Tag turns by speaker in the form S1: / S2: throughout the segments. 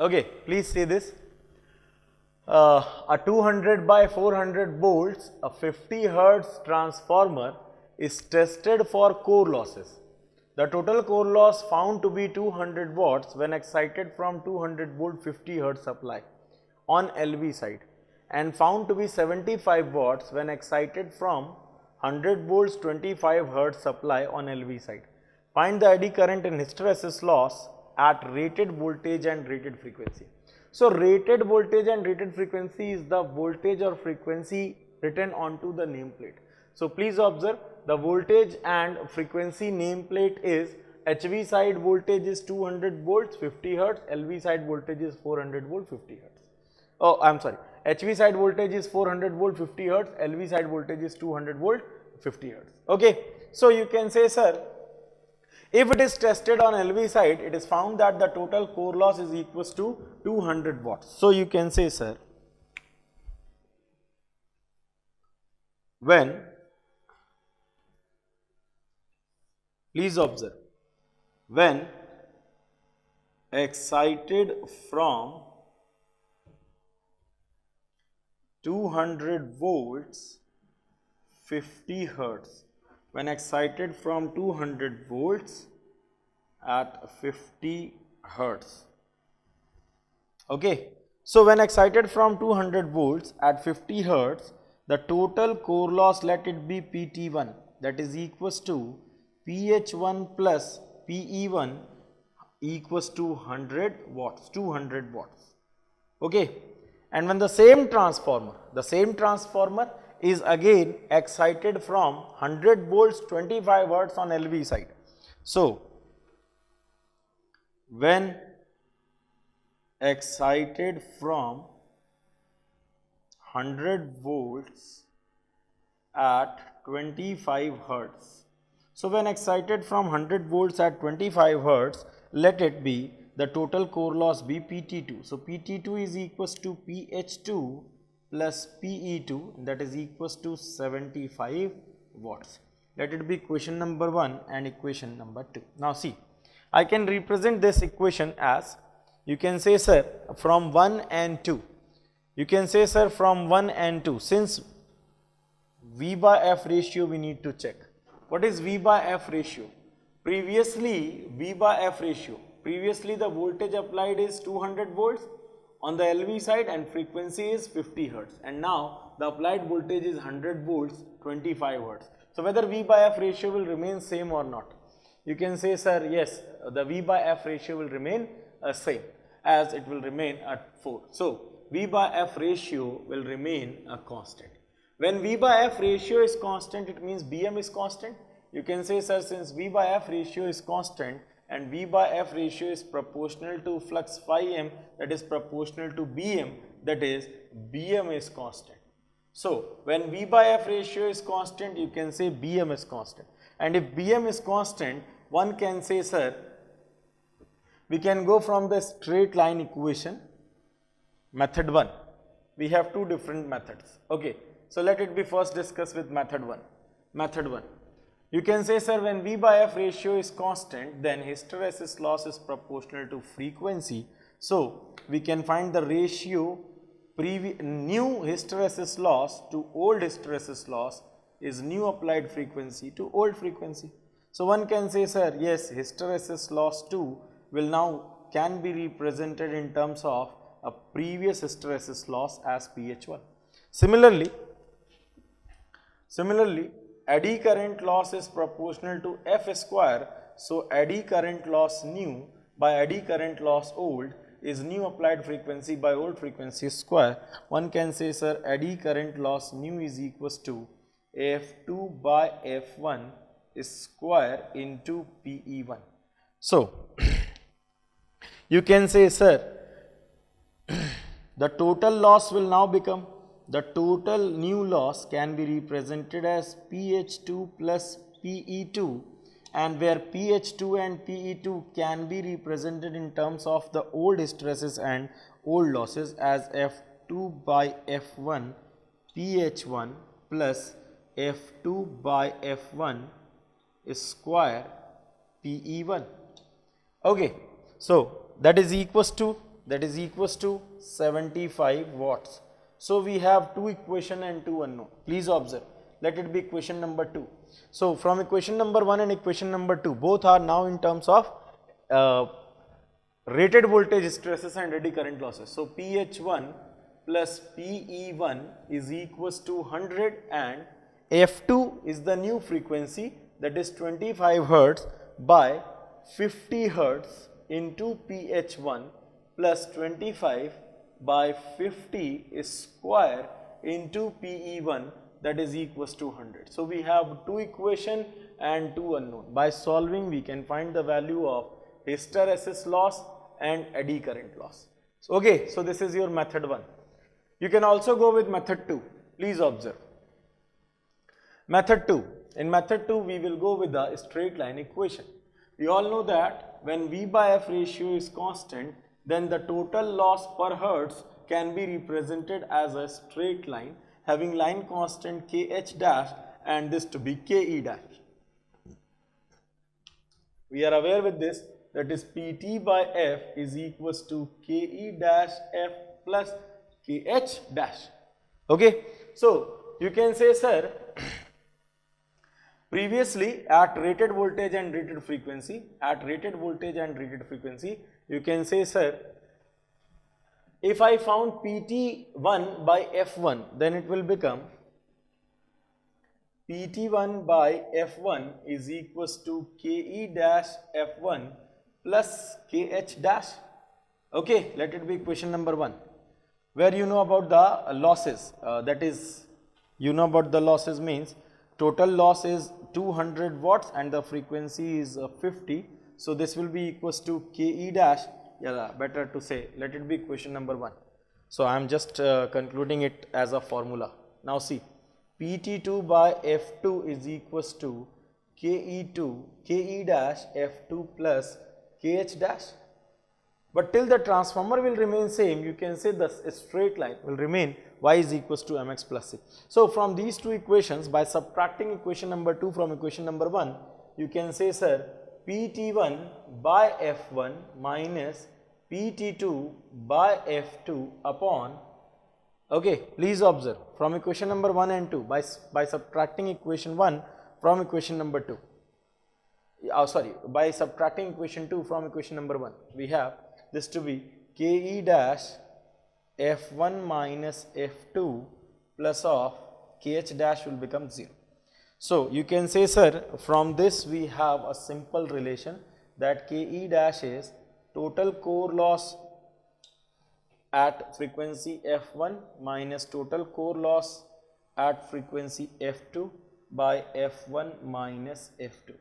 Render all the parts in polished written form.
S1: Okay, please see this. A 200 by 400 volts, a 50 hertz transformer is tested for core losses. The total core loss found to be 200 watts when excited from 200 volt 50 hertz supply on LV side, and found to be 75 watts when excited from 100 volts 25 hertz supply on LV side. Find the eddy current and hysteresis loss at rated voltage and rated frequency. So, rated voltage and rated frequency is the voltage or frequency written onto the nameplate. So, please observe the voltage and frequency nameplate is HV side voltage is 200 volts 50 hertz, LV side voltage is 400 volt 50 hertz. Oh, I am sorry, HV side voltage is 400 volt 50 hertz, LV side voltage is 200 volt 50 hertz. Okay. So, you can say, sir, if it is tested on LV side, it is found that the total core loss is equals to 200 watts. So, you can say, sir, when, please observe, when excited from 200 volts 50 hertz, when excited from 200 volts at 50 hertz. Okay. So, when excited from 200 volts at 50 hertz, the total core loss, let it be PT1, that is equals to PH1 plus PE1 equals to 100 watts, 200 watts. Okay. And when the same transformer is again excited from 100 volts 25 hertz on LV side. So, when excited from 100 volts at 25 hertz. So, when excited from 100 volts at 25 hertz, let it be the total core loss be PT2. So, PT2 is equals to PH2 plus PE2, that is equals to 75 watts. Let it be equation number 1 and equation number 2. Now, see, I can represent this equation as, you can say, sir, from 1 and 2. You can say, sir, from 1 and 2, since V by F ratio we need to check. What is V by F ratio? Previously, V by F ratio, previously the voltage applied is 200 volts on the LV side and frequency is 50 hertz, and now the applied voltage is 100 volts 25 hertz. So, whether V by F ratio will remain same or not? You can say, sir, yes, the V by F ratio will remain same, as it will remain at 4. So, V by F ratio will remain a constant. When V by F ratio is constant, it means Bm is constant. You can say, sir, since V by F ratio is constant and V by F ratio is proportional to flux phi m, that is proportional to Bm, that is Bm is constant. So, when V by F ratio is constant, you can say Bm is constant. And if Bm is constant, one can say, sir, we can go from the straight line equation, method 1. We have two different methods. Okay. So, let it be first discussed with method 1. Method 1. You can say, sir, when V by F ratio is constant, then hysteresis loss is proportional to frequency. So, we can find the ratio new hysteresis loss to old hysteresis loss is new applied frequency to old frequency. So, one can say, sir, yes, hysteresis loss 2 will now can be represented in terms of a previous hysteresis loss as PH1. Similarly, eddy current loss is proportional to F square. So, eddy current loss new by eddy current loss old is new applied frequency by old frequency square. One can say, sir, eddy current loss new is equals to F2 by F1 square into PE1. So, you can say, sir, the total loss will now become, the total new loss can be represented as PH2 plus PE2, and where PH2 and PE2 can be represented in terms of the old hysteresis and old losses as F2 by F1 PH1 plus F2 by F1 square PE1. Okay. So, that is equals to that is equals to 75 watts. So we have two equation and two unknown. Please observe. Let it be equation number 2. So from equation number 1 and equation number 2, both are now in terms of rated voltage hysteresis and eddy current losses. So PH1 plus PE1 is equals to 100 and F2 is the new frequency, that is 25 hertz by 50 hertz into PH1 plus 25 by 50 is square into PE1, that is equals to 100. So we have two equation and two unknown. By solving we can find the value of hysteresis loss and eddy current loss. So, okay, so this is your method 1. You can also go with method 2. Please observe. Method 2. In method 2 we will go with the straight line equation. We all know that when V by F ratio is constant, then the total loss per hertz can be represented as a straight line having line constant Kh dash and this to be Ke dash. We are aware with this, that is Pt by F is equals to Ke dash F plus Kh dash. Okay, so you can say, sir, previously at rated voltage and rated frequency, you can say, sir, if I found Pt1 by F1, then it will become Pt1 by F1 is equals to Ke dash F1 plus Kh dash. Okay, let it be equation number 1, where you know about the losses, that is, you know about the losses means total loss is 200 watts and the frequency is 50. So this will be equals to Ke dash, yeah, better to say, let it be equation number 1. So I am just concluding it as a formula. Now see, Pt2 by F2 is equals to Ke dash F2 plus Kh dash. But till the transformer will remain same, you can say the straight line will remain y is equals to mx plus c. So from these two equations, by subtracting equation number 2 from equation number 1, you can say, sir, Pt1 by F1 minus Pt2 by F2 upon, okay, please observe, from equation number 1 and 2, by subtracting equation 1 from equation number 2, by subtracting equation 2 from equation number 1, we have this to be Ke dash F1 minus F2 plus of Kh dash will become 0. So you can say, sir, from this we have a simple relation that Ke dash is total core loss at frequency F1 minus total core loss at frequency F2 by F1 minus F2.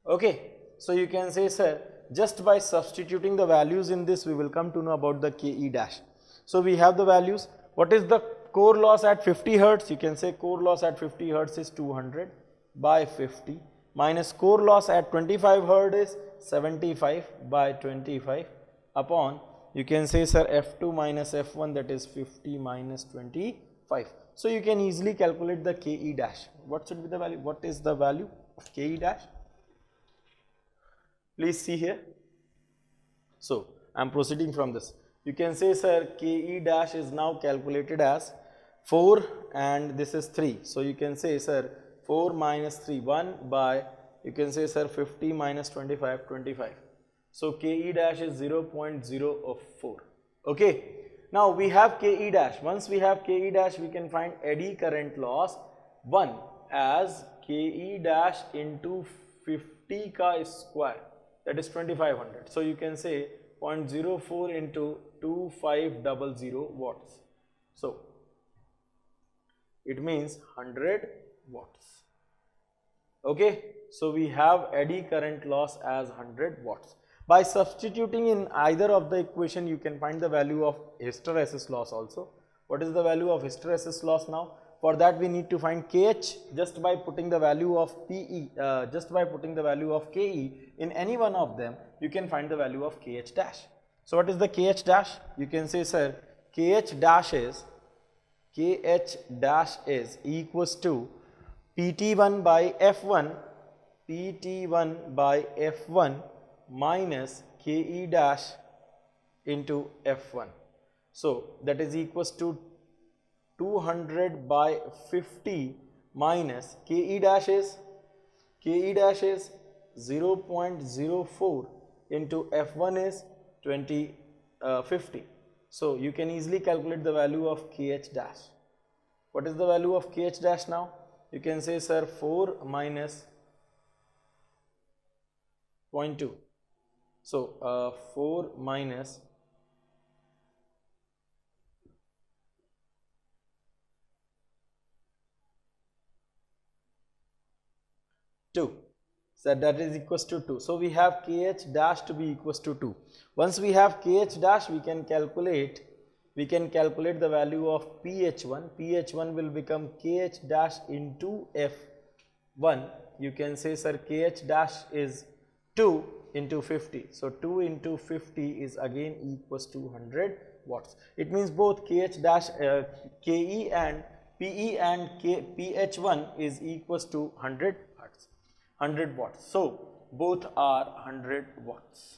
S1: Okay, so you can say, sir, just by substituting the values in this, we will come to know about the Ke dash. So we have the values. What is the core loss at 50 hertz? You can say core loss at 50 hertz is 200 by 50 minus core loss at 25 hertz is 75 by 25 upon, you can say, sir, F2 minus F1, that is 50 minus 25. So you can easily calculate the Ke dash. What should be the value? What is the value of Ke dash? Please see here. So I am proceeding from this. You can say, sir, Ke dash is now calculated as 4 and this is 3. So you can say, sir, 4 minus 3, 1 by, you can say, sir, 50 minus 25, 25. So Ke dash is 0.04. Okay. Now we have Ke dash. Once we have Ke dash, we can find eddy current loss 1 as Ke dash into 50 ka square, that is 2500. So you can say 0.04 into 2500 watts. So it means 100 watts. Okay, so we have eddy current loss as 100 watts. By substituting in either of the equation, you can find the value of hysteresis loss also. What is the value of hysteresis loss now? For that we need to find Kh just by putting the value of Ke, just by putting the value of Ke in any one of them, you can find the value of Kh dash. So what is the Kh dash? You can say, sir, Kh dash is equals to Pt1 by F1, Pt1 by F1 minus Ke dash into F1. So that is equals to 200 by 50 minus KE dash is 0.04 into F1 is 50. So you can easily calculate the value of KH dash. What is the value of KH dash now? You can say, sir, 4 minus 0.2. So 4 minus 2. So that is equals to 2. So we have KH dash to be equals to 2. Once we have KH dash, we can calculate the value of PH1. PH1 will become KH dash into F1. You can say, sir, KH dash is 2 into 50. So 2 into 50 is again equals to 100 watts. It means both KH dash, KE and PE and PH1 is equals to 100 watts. So both are 100 watts.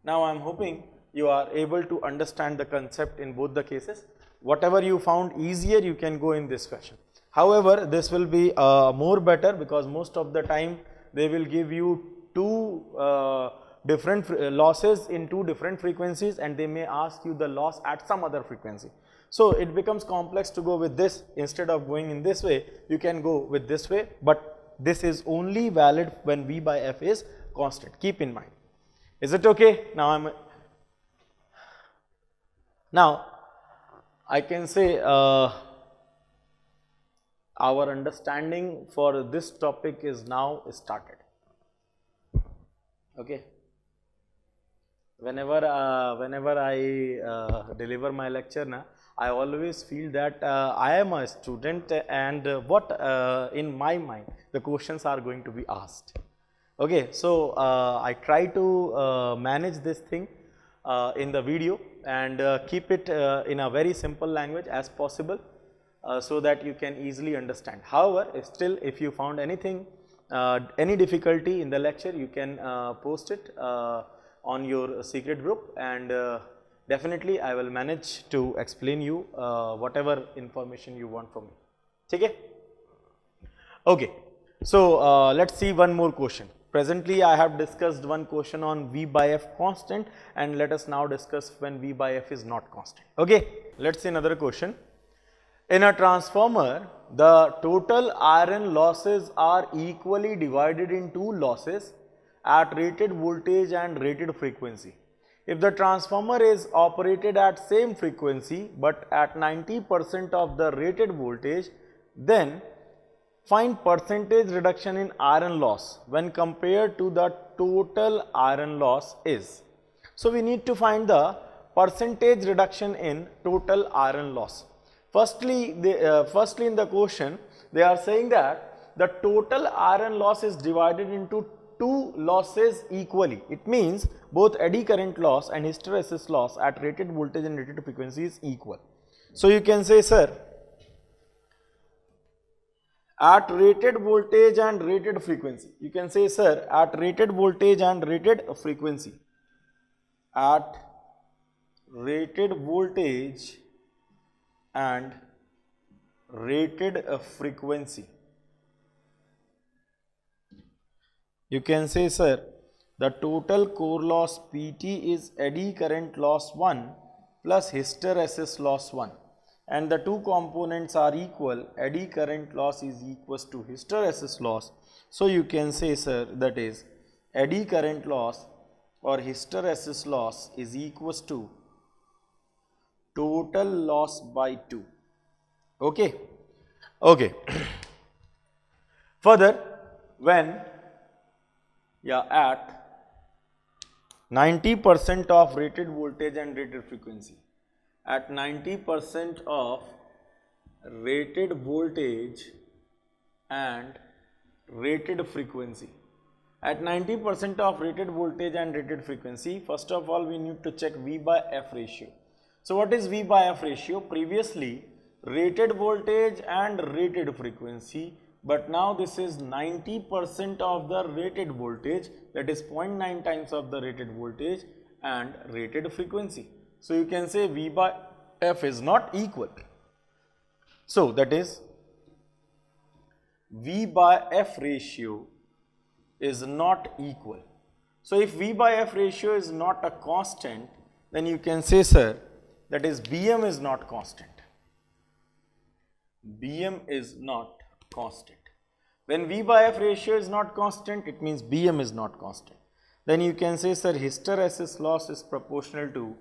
S1: Now I am hoping you are able to understand the concept in both the cases. Whatever you found easier, you can go in this fashion. However, this will be more better because most of the time they will give you two different losses in two different frequencies, and they may ask you the loss at some other frequency. So it becomes complex to go with this. Instead of going in this way, you can go with this way, but this is only valid when V by F is constant. Keep in mind. Is it okay? Now I can say our understanding for this topic is now started. Okay. Whenever I deliver my lecture now, I always feel that I am a student and what in my mind the questions are going to be asked. Okay, so I try to manage this thing in the video and keep it in a very simple language as possible so that you can easily understand. However, still if you found anything, any difficulty in the lecture, you can post it on your secret group, and definitely I will manage to explain you whatever information you want from me. Okay? Okay. So let's see one more question. Presently I have discussed one question on V by F constant, and let us now discuss when V by F is not constant. Okay? Let's see another question. In a transformer, the total iron losses are equally divided in two losses at rated voltage and rated frequency. If the transformer is operated at same frequency but at 90% of the rated voltage, then find percentage reduction in iron loss when compared to the total iron loss is. So we need to find the percentage reduction in total iron loss. Firstly, in the question, they are saying that the total iron loss is divided into two losses equally. It means both eddy current loss and hysteresis loss at rated voltage and rated frequency is equal. So you can say, sir, at rated voltage and rated frequency. You can say, sir, at rated voltage and rated frequency. At rated voltage and rated frequency. You can say, sir, the total core loss PT is eddy current loss 1 plus hysteresis loss 1, and the two components are equal. Eddy current loss is equals to hysteresis loss. So you can say, sir, that is eddy current loss or hysteresis loss is equals to total loss by 2. Okay. Okay. Further, when at 90% of rated voltage and rated frequency, at 90% of rated voltage and rated frequency, at 90% of rated voltage and rated frequency, first of all we need to check V by F ratio. So what is V by F ratio? Previously rated voltage and rated frequency, but now this is 90% of the rated voltage, that is 0.9 times of the rated voltage, and rated frequency. So you can say V by F is not equal. So that is V by F ratio is not equal. So if V by F ratio is not a constant, then you can say, sir, that is Bm is not constant. Bm is not constant. When V by F ratio is not constant, it means Bm is not constant. Then you can say, sir, hysteresis loss is proportional to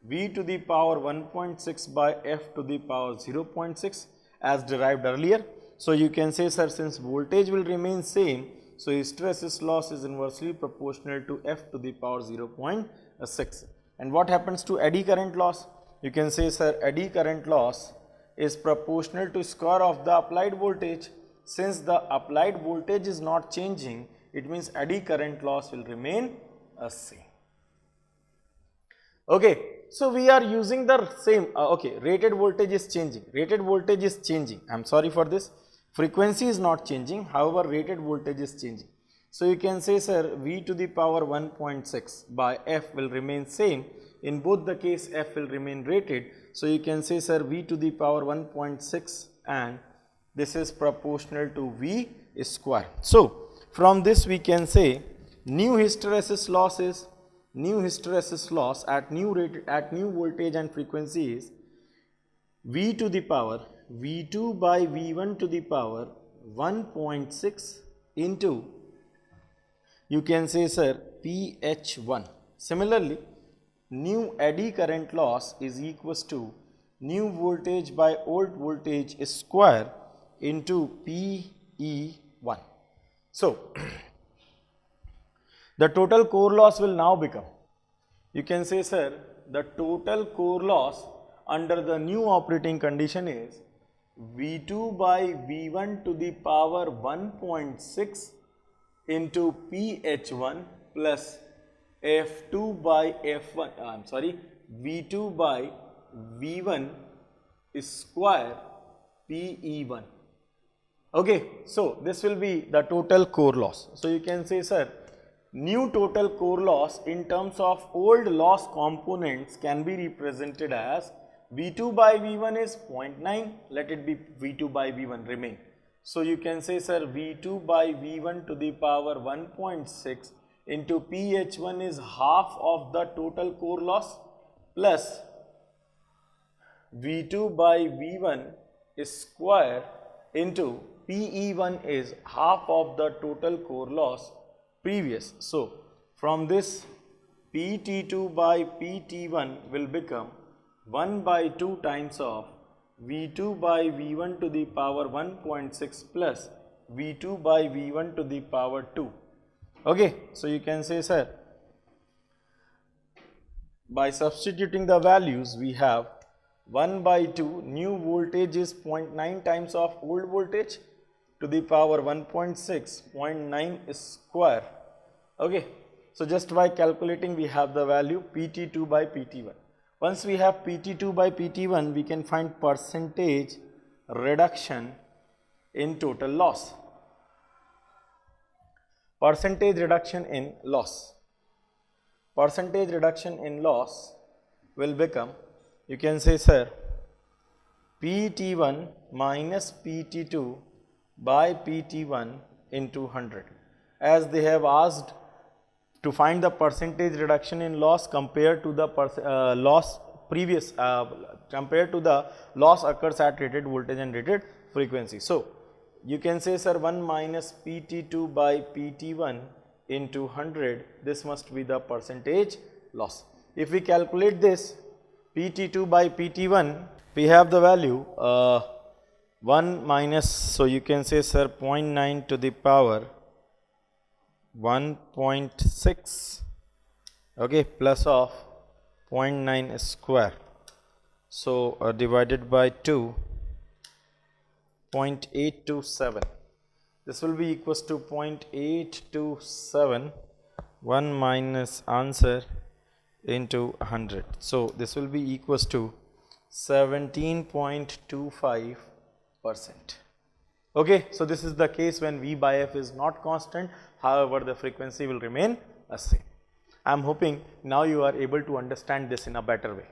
S1: V to the power 1.6 by F to the power 0.6 as derived earlier. So you can say, sir, since voltage will remain same, so hysteresis loss is inversely proportional to F to the power 0.6. And what happens to eddy current loss? You can say, sir, eddy current loss is proportional to square of the applied voltage. Since the applied voltage is not changing, it means eddy current loss will remain same. Okay, so we are using the same, rated voltage is changing, I am sorry for this, frequency is not changing, however rated voltage is changing. So you can say, sir, V to the power 1.6 by F will remain same, in both the case F will remain rated. So you can say, sir, V to the power 1.6 and this is proportional to V square. So from this we can say new hysteresis loss at new voltage and frequency is V to the power V2 by V1 to the power 1.6 into, you can say, sir, PH1. Similarly, new eddy current loss is equals to new voltage by old voltage square into PE1. So the total core loss will now become, you can say, sir, the total core loss under the new operating condition is V2 by V1 to the power 1.6 into PH1 plus F2 by F1, V2 by V1 square PE1. Okay, so this will be the total core loss. So you can say, sir, new total core loss in terms of old loss components can be represented as V2 by V1 is 0.9, let it be V2 by V1 remain. So you can say, sir, V2 by V1 to the power 1.6 into PH1 is half of the total core loss plus V2 by V1 is square into PE1 is half of the total core loss previous. So from this PT2 by PT1 will become 1 by 2 times of V2 by V1 to the power 1.6 plus V2 by V1 to the power 2. Okay, so you can say, sir, by substituting the values we have 1 by 2, new voltage is 0.9 times of old voltage to the power 1.6, 0.9 square. Okay, so just by calculating we have the value PT2 by PT1. Once we have PT2 by PT1, we can find percentage reduction in total loss. Percentage reduction in loss. Percentage reduction in loss will become, you can say, sir, PT1 minus PT2 by PT1 into 100. As they have asked to find the percentage reduction in loss compared to the loss compared to the loss occurs at rated voltage and rated frequency. So you can say, sir, 1 minus PT2 by PT1 into 100, this must be the percentage loss. If we calculate this PT2 by PT1, we have the value 1 minus, so you can say, sir, 0.9 to the power 1.6, okay, plus of 0.9 square. So divided by 2, 0.827. This will be equals to 0.827, 1 minus answer into 100. So this will be equals to 17.25%. Okay, so this is the case when V by F is not constant, however the frequency will remain the same. I am hoping now you are able to understand this in a better way.